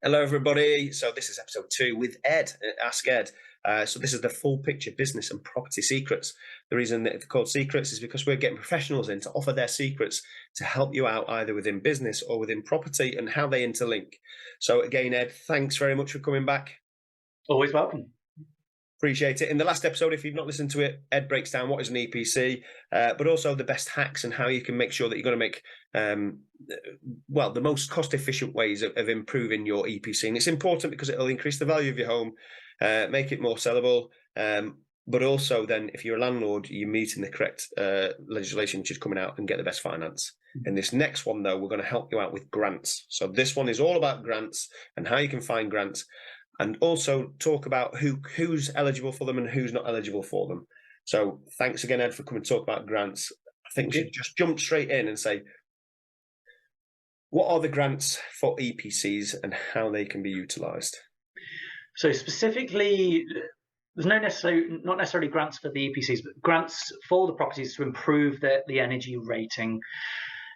Hello, everybody. So this is episode 2 with Ed, Ask Ed. So this is the full picture business and property secrets. The reason that it's called secrets is because we're getting professionals in to offer their secrets to help you out either within business or within property and how they interlink. So again, Ed, thanks very much for coming back. Always welcome. Appreciate it. In the last episode, if you've not listened to it, Ed breaks down what is an EPC, but also the best hacks and how you can make sure that you're going to make, the most cost-efficient ways of improving your EPC. And it's important because it'll increase the value of your home, make it more sellable, but also then if you're a landlord, you're meeting the correct legislation which is coming out and get the best finance. In this next one, though, we're going to help you out with grants. So this one is all about grants and how you can find grants, and also talk about who's eligible for them and who's not eligible for them. So thanks again, Ed, for coming to talk about grants. I think we should just jump straight in and say, what are the grants for EPCs and how they can be utilised? So specifically, there's not necessarily grants for the EPCs, but grants for the properties to improve the energy rating.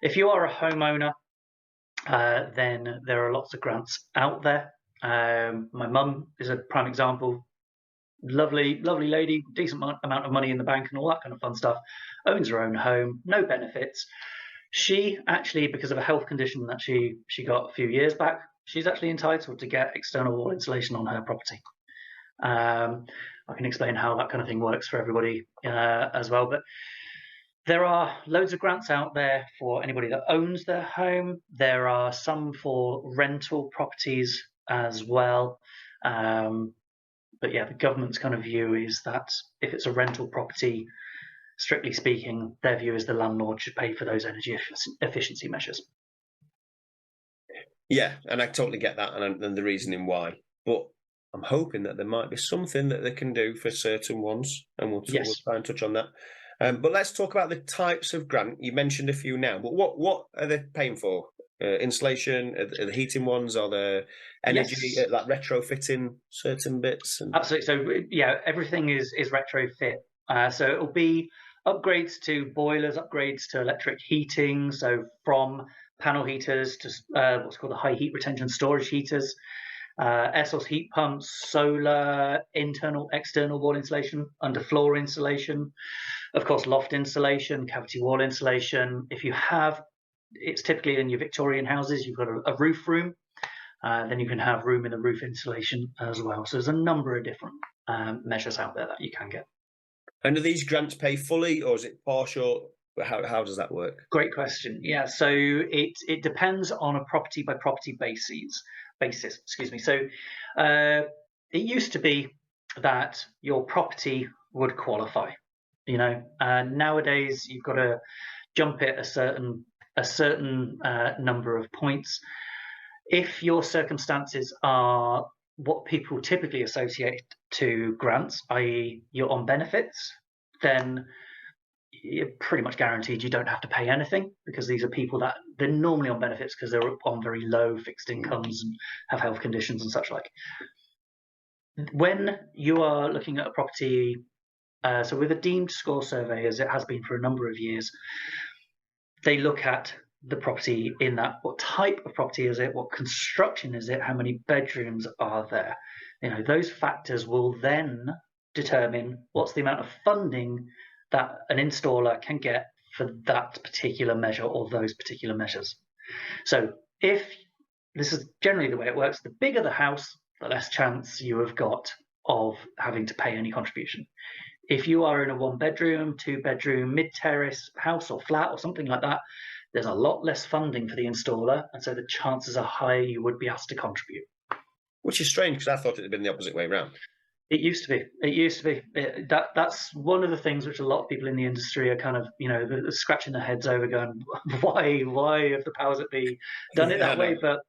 If you are a homeowner, then there are lots of grants out there. My mum is a prime example. Lovely lady, decent amount of money in the bank and all that kind of fun stuff. Owns her own home, no benefits. She actually, because of a health condition that she got a few years back, she's actually entitled to get external wall insulation on her property. I can explain how that kind of thing works for everybody as well. But there are loads of grants out there for anybody that owns their home. There are some for rental properties as well. But yeah, the government's kind of view is that if it's a rental property, strictly speaking, their view is the landlord should pay for those energy efficiency measures. Yeah, and I totally get that and the reasoning why. But I'm hoping that there might be something that they can do for certain ones, and we'll try and touch on that. But let's talk about the types of grant. You mentioned a few now, but what are they paying for? Insulation, are the heating ones, are the energy, like retrofitting certain bits? Absolutely. So yeah, everything is retrofit. So it'll be upgrades to boilers, upgrades to electric heating. So from panel heaters to what's called the high heat retention storage heaters, air source heat pumps, solar, internal, external wall insulation, underfloor insulation, of course, loft insulation, cavity wall insulation. If you have, it's typically in your Victorian houses, you've got a roof room, then you can have room in the roof insulation as well. So there's a number of different measures out there that you can get. And do these grants pay fully, or is it partial? How does that work? Great question. Yeah, so it depends on a property by property basis. Excuse me. So it used to be that your property would qualify. Nowadays you've got to jump it a certain number of points. If your circumstances are what people typically associate to grants, i.e. you're on benefits, then you're pretty much guaranteed you don't have to pay anything, because these are people that they're normally on benefits because they're on very low fixed incomes and have health conditions and such like. When you are looking at a property, so with a deemed score survey, as it has been for a number of years, they look at the property in that, what type of property is it, what construction is it, how many bedrooms are there. Those factors will then determine what's the amount of funding that an installer can get for that particular measure or those particular measures. So if this is generally the way it works, the bigger the house, the less chance you have got of having to pay any contribution. If you are in a 1-bedroom, 2-bedroom, mid-terrace house or flat or something like that, there's a lot less funding for the installer, and so the chances are higher you would be asked to contribute. Which is strange, because I thought it had been the opposite way around. It used to be. That's one of the things which a lot of people in the industry are kind of, scratching their heads over, going, why have the powers that be done it that way? But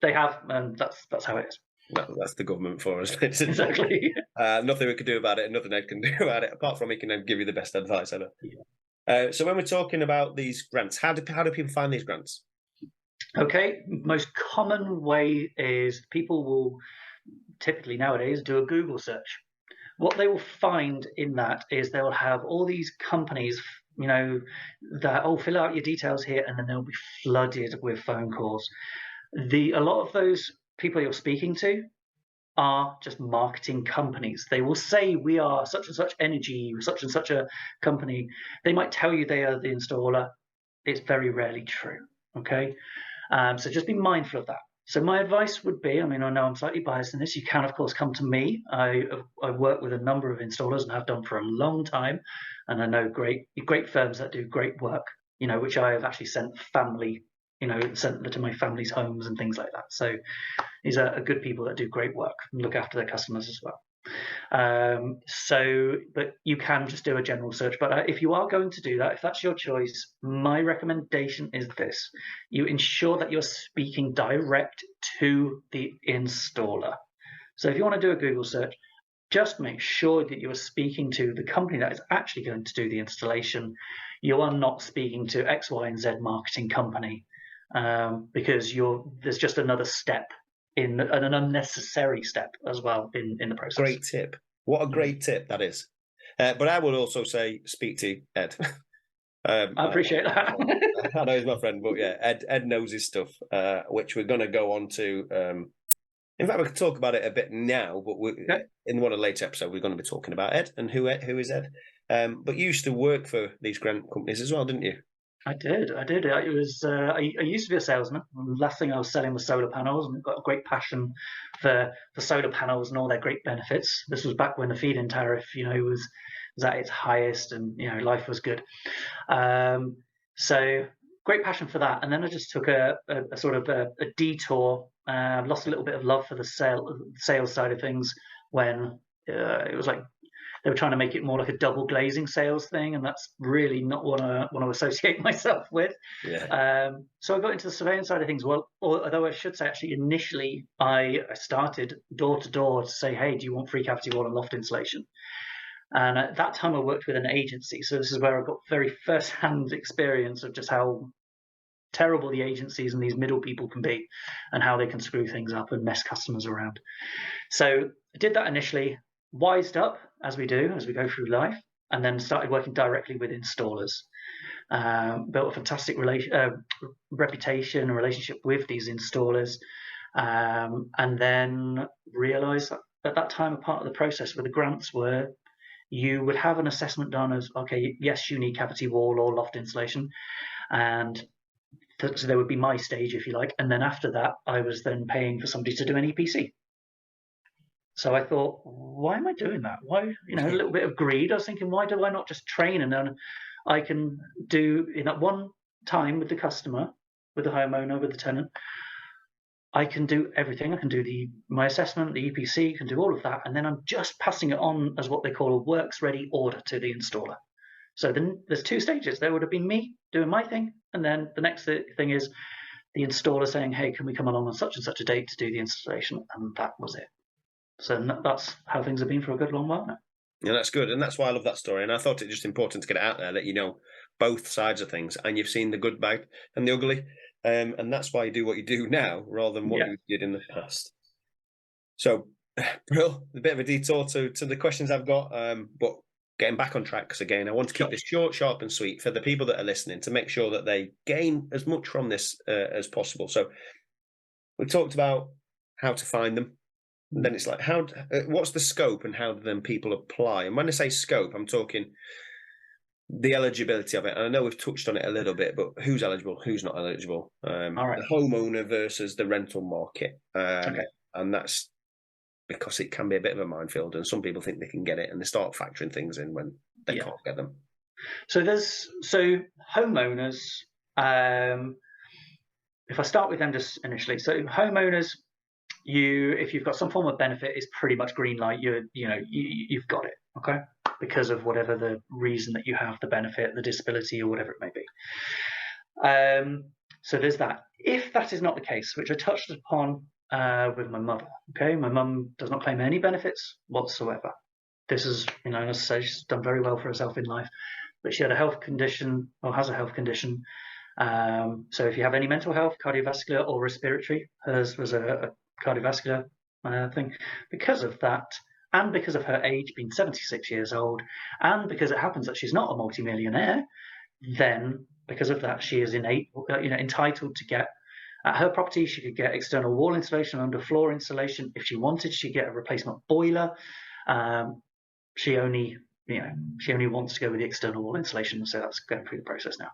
they have, and that's how it is. That's the government for us. Exactly. Nothing we can do about it, and nothing Ed can do about it, apart from he can give you the best advice ever. Yeah. So when we're talking about these grants, how do people find these grants? Okay, most common way is people will typically nowadays do a Google search. What they will find in that is they will have all these companies, that, fill out your details here, and then they'll be flooded with phone calls. A lot of those people you're speaking to are just marketing companies. They will say we are such and such energy, such and such a company. They might tell you they are the installer. It's very rarely true. Okay, so just be mindful of that. So my advice would be, I mean, I know I'm slightly biased in this. You can, of course, come to me. I've worked with a number of installers and have done for a long time, and I know great firms that do great work. Which I have actually sent family. Sent to my family's homes and things like that. So these are good people that do great work and look after their customers as well. But you can just do a general search. But if you are going to do that, if that's your choice, my recommendation is this: you ensure that you're speaking direct to the installer. So if you want to do a Google search, just make sure that you're speaking to the company that is actually going to do the installation. You are not speaking to X, Y, and Z marketing company, because there's just another step an unnecessary step as well in the process. Great tip. What a great tip that is. But I would also say speak to Ed. I appreciate that. I know he's my friend, but yeah, Ed knows his stuff, which we're going to go on to. In fact, we could talk about it a bit now, but in one of the later episodes, we're going to be talking about Ed and who is Ed. But you used to work for these grant companies as well, didn't you? I did. I used to be a salesman. The last thing I was selling was solar panels, and I've got a great passion for solar panels and all their great benefits. This was back when the feed-in tariff, was at its highest, and life was good. So great passion for that. And then I just took a sort of a detour. Lost a little bit of love for the sales side of things when it was like they were trying to make it more like a double glazing sales thing, and that's really not what I want to associate myself with. Yeah. So I got into the surveying side of things. Well, although I should say, actually, initially I started door to door to say, hey, do you want free cavity wall and loft insulation? And at that time I worked with an agency. So this is where I got very first-hand experience of just how terrible the agencies and these middle people can be, and how they can screw things up and mess customers around. So I did that initially, wised up as we do as we go through life, and then started working directly with installers. Built a fantastic reputation and relationship with these installers, and then realized that at that time a part of the process with the grants were you would have an assessment done as, okay, yes, you need cavity wall or loft insulation, and so there would be my stage, if you like, and then after that I was then paying for somebody to do an EPC. So I thought, why am I doing that? Why, a little bit of greed. I was thinking, why do I not just train, and then I can do in that one time with the customer, with the homeowner, with the tenant, I can do everything. I can do my assessment, the EPC, can do all of that, and then I'm just passing it on as what they call a works ready order to the installer. So then there's two stages. There would have been me doing my thing, and then the next thing is the installer saying, hey, can we come along on such and such a date to do the installation? And that was it. So that's how things have been for a good long while now. Yeah, that's good. And that's why I love that story. And I thought it just important to get it out there that you know both sides of things, and you've seen the good, bad, and the ugly. And that's why you do what you do now rather than what you did in the past. So, Brill, a bit of a detour to the questions I've got, but getting back on track, because again, I want to keep this short, sharp, and sweet for the people that are listening to make sure that they gain as much from this as possible. So we talked about how to find them. And then it's like, what's the scope and how do then people apply? And when I say scope, I'm talking the eligibility of it. And I know we've touched on it a little bit, but who's eligible, who's not eligible? The homeowner versus the rental market. And that's because it can be a bit of a minefield, and some people think they can get it and they start factoring things in when they can't get them. So homeowners, if I start with them just initially, so homeowners, if you've got some form of benefit, it's pretty much green light. You've got it, okay, because of whatever the reason that you have the benefit, the disability, or whatever it may be. So there's that. If that is not the case, which I touched upon with my mother, okay, my mum does not claim any benefits whatsoever. This is, as I say, she's done very well for herself in life, but she had a health condition, or has a health condition. So if you have any mental health, cardiovascular or respiratory, hers was a cardiovascular thing. Because of that, and because of her age, being 76 years old, and because it happens that she's not a multimillionaire, then because of that, she is entitled to get At her property, she could get external wall insulation, underfloor insulation. If she wanted, she'd get a replacement boiler. She only wants to go with the external wall insulation, so that's going through the process now.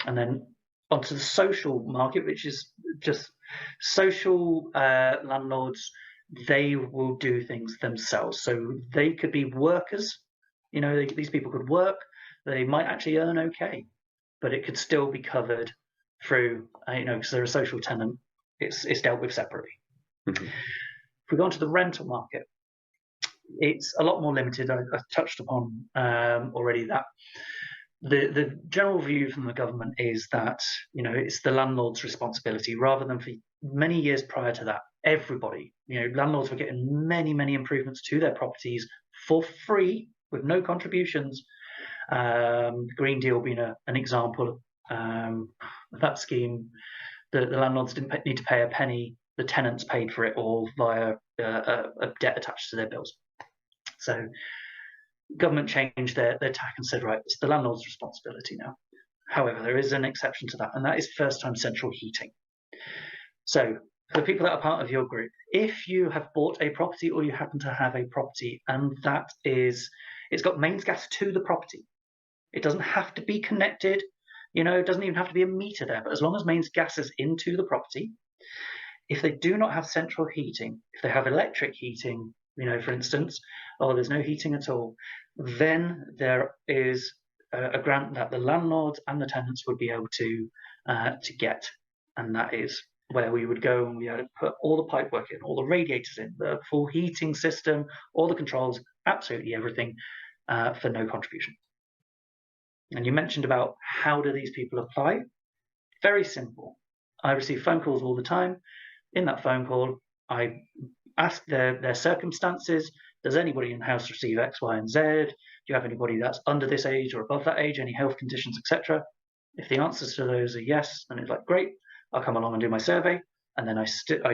And then onto the social market, which is just social landlords. They will do things themselves. So they could be workers. These people could work. They might actually earn okay, but it could still be covered through, because they're a social tenant. It's dealt with separately. Mm-hmm. If we go on to the rental market, it's a lot more limited. I've touched upon already that the general view from the government is that it's the landlord's responsibility, rather than for many years prior to that, everybody, landlords were getting many improvements to their properties for free with no contributions. The Green Deal being an example of that scheme. The landlords didn't need to pay a penny. The tenants paid for it all via a debt attached to their bills. So government changed their tack and said, right, it's the landlord's responsibility now. However, there is an exception to that, and that is first-time central heating. So for the people that are part of your group, if you have bought a property or you happen to have a property and it's got mains gas to the property, it doesn't have to be connected, it doesn't even have to be a meter there, but as long as mains gas is into the property, if they do not have central heating, if they have electric heating, for instance, or there's no heating at all, then there is a grant that the landlords and the tenants would be able to get, and that is where we would go and we would put all the pipework in, all the radiators in, the full heating system, all the controls, absolutely everything, for no contribution. And you mentioned about how do these people apply? Very simple. I receive phone calls all the time. In that phone call, I ask their circumstances. Does anybody in the house receive X, Y, and Z? Do you have anybody that's under this age or above that age? Any health conditions, etc.? If the answers to those are yes, then it's like, great, I'll come along and do my survey. And then I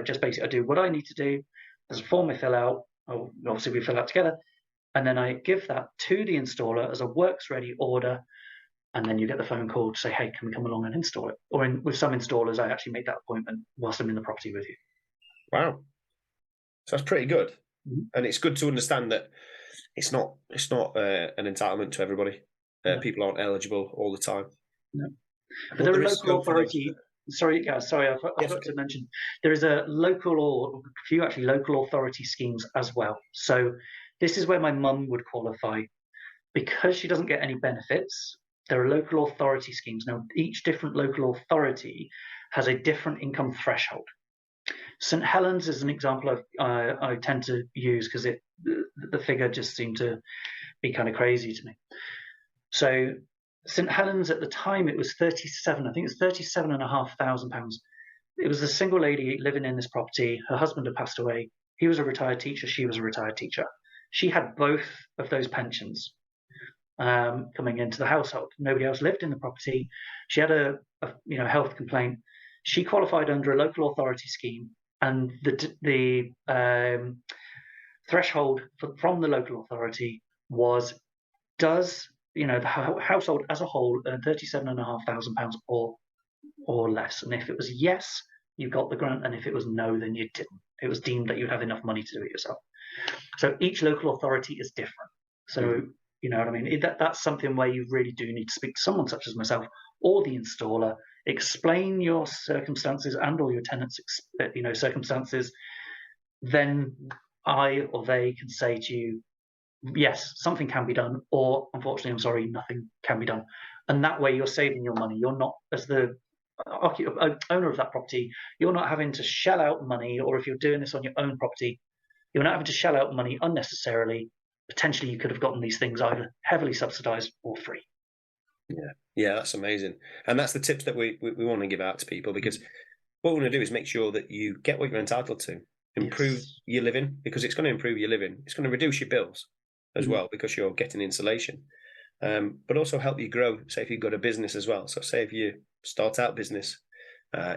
just basically do what I need to do. There's a form I fill out. Obviously, we fill out together. And then I give that to the installer as a works-ready order. And then you get the phone call to say, hey, can we come along and install it? Or with some installers, I actually make that appointment whilst I'm in the property with you. Wow. So that's pretty good. Mm-hmm. And it's good to understand that it's not an entitlement to everybody. No. People aren't eligible all the time. No. But there are local authority. Sorry, I forgot to mention there is a few local authority schemes as well. So this is where my mum would qualify because she doesn't get any benefits. There are local authority schemes. Now, each different local authority has a different income threshold. St Helens is an example I tend to use because the figure just seemed to be kind of crazy to me. So St Helens at the time, it was 37, I think it's £37,500. It was a single lady living in this property. Her husband had passed away. He was a retired teacher. She was a retired teacher. She had both of those pensions coming into the household. Nobody else lived in the property. She had a health complaint. She qualified under a local authority scheme, and the threshold from the local authority was, does the household as a whole earn £37,500 or less? And if it was yes, you got the grant, and if it was no, then you didn't. It was deemed that you have enough money to do it yourself. So each local authority is different. So you know what I mean? That's something where you really do need to speak to someone such as myself or the installer, explain your circumstances and all your tenants' circumstances. Then I or they can say to you, yes, something can be done, or unfortunately, I'm sorry, nothing can be done. And that way you're saving your money. You're not, as the owner of that property, you're not having to shell out money, or if you're doing this on your own property, you're not having to shell out money unnecessarily. Potentially you could have gotten these things either heavily subsidized or free. Yeah, that's amazing. And that's the tips that we want to give out to people, because what we want to do is make sure that you get what you're entitled to, improve your living, because it's going to improve your living. It's going to reduce your bills as well, because you're getting insulation, but also help you grow. Say if you've got a business as well. So say if you start out business,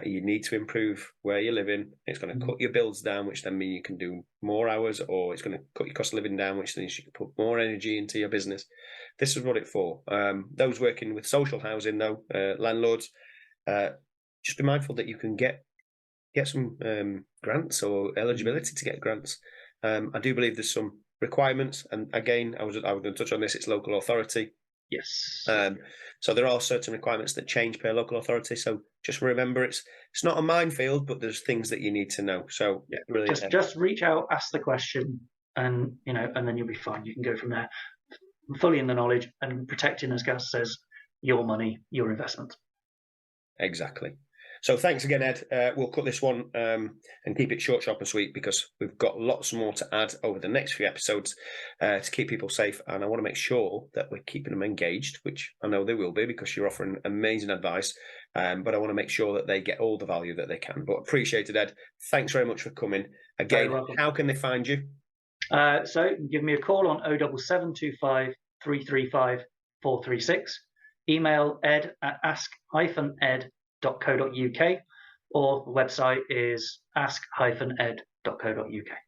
you need to improve where you're living. It's going to cut your bills down, which then means you can do more hours, or it's going to cut your cost of living down, which means you can put more energy into your business. This is what it's for. Those working with social housing, though, landlords, just be mindful that you can get get some grants or eligibility to get grants. I do believe there's some requirements, and again, I was going to touch on this. It's local authority. Yes. So there are certain requirements that change per local authority. So just remember, it's not a minefield, but there's things that you need to know. So yeah, just reach out, ask the question, and and then you'll be fine. You can go from there, fully in the knowledge and protecting, as Gaz says, your money, your investment. Exactly. So thanks again, Ed. We'll cut this one and keep it short, sharp and sweet, because we've got lots more to add over the next few episodes to keep people safe. And I want to make sure that we're keeping them engaged, which I know they will be because you're offering amazing advice. But I want to make sure that they get all the value that they can. But appreciate it, Ed. Thanks very much for coming. Again, how can they find you? So give me a call on 07725 335 436. Email ed@ask-ed.co.uk, or the website is ask-ed.co.uk.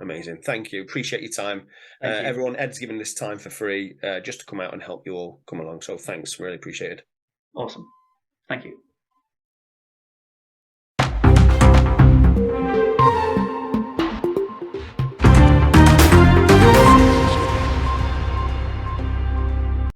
Amazing. Thank you. Appreciate your time. Everyone, Ed's given this time for free just to come out and help you all come along. So thanks. Really appreciate it. Awesome. Thank you.